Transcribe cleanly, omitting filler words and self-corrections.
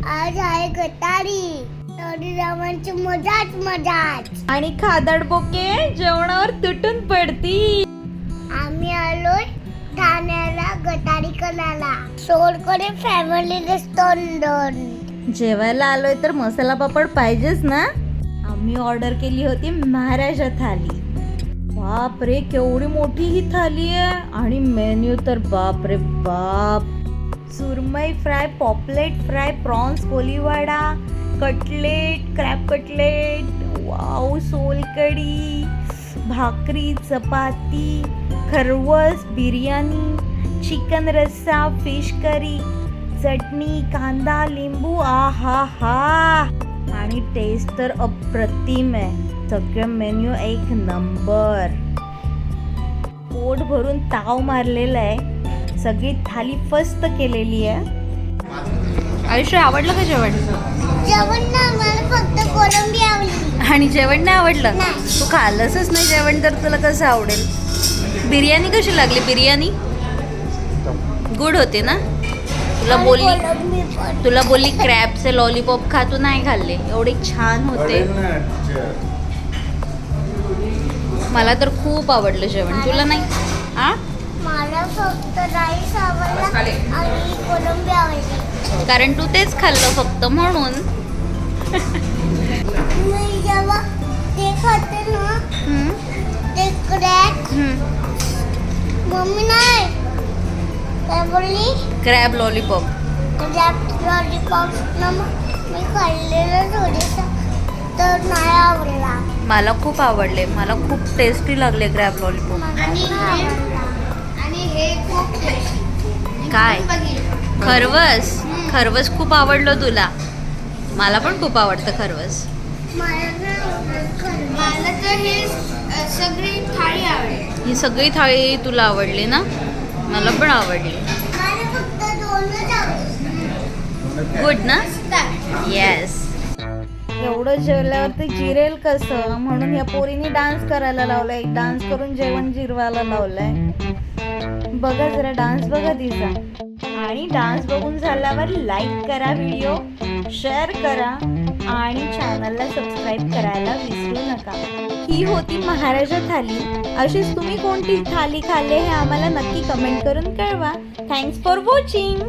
आज आहे गटारी रामांची मजाच आणि खादड बोके जेवणावर तुटून पडती. आम्ही आलोय ठाण्याला गटारी करायला. सोडकडे फॅमिली रेस्टॉरंट. जेवायला आलोय तर मसाला पापड पाहिजेच ना. आम्ही ऑर्डर केली होती महाराजा थाली. बाप रे केवढी मोठी ही थाली आहे आणि मेन्यू तर बाप रे बाप. सुरमई fry, pomfret fry, prawns Koliwada, cutlet, crab cutlet, wow, सोलकडी, भाकरी, चपाती, खरवस, बिर्याणी, चिकन रस्सा, फिश करी, चटणी, कांदा, लिंबू, आहा हा. आणि टेस्ट तर अप्रतिम आहे. सगळं मेन्यू एक नंबर. पोट भरून ताव मारलेला आहे. सगळी थाली फस्त केलेली आहे. आयुष्य आवडलं का जेवण? जेवण ना मला फक्त कोलंबी आवडली. आणि जेवण नाही आवडलं? नाही. तू खाल्लंच नाही जेवण तर तुला कसं आवडेल? बिर्याणी कशी लागली? बिर्याणी गुड होते ना? तुला बोलली क्रॅबचे लॉलीपॉप खा, तू नाही खाल्ले. एवढे छान होते. मला तर खूप आवडलं जेवण. तुला नाही? आ मला फक्त राईस आवडला आणि कोलंबी आवडली. कारण तू तेच खाल्लं फक्त म्हणून. मी जेव्हा ते खाते ना ते क्रॅक मम्मी नाही काय बोलली क्रॅब लॉलीपॉप. क्रॅब लॉलीपॉप ना मी खाल्लेलं थोडंसं तर नाही आवडला. मला खूप आवडले. मला खूप टेस्टी लागले क्रॅब लॉलीपॉप. आणि हे खूप टेस्टी. काय खरवस? खरवस खूप आवडलं तुला? मला पण खूप आवडतं खरवस. मला तर हे सगळी थाळी आवडली. ही सगळी थाळी तुला आवडली ना? मला पण आवडली. मला फक्त दोनच आवडली. गुड ना? येस. एवढं जेवल्यावर ते जिरेल कसं म्हणून या पोरीने डान्स करायला लावलाय. डान्स करून जेवण जिरवायला लावलंय. बघा जरा डान्स बघा तिचा. आणि डान्स बघून झाल्यावर लाईक करा, व्हिडिओ शेअर करा आणि चॅनलला सबस्क्राईब करायला विसरू नका. ही होती महाराजा थाली. अशीच तुम्ही कोणती थाली खाल्ली हे आम्हाला नक्की कमेंट करून कळवा. Thanks for watching.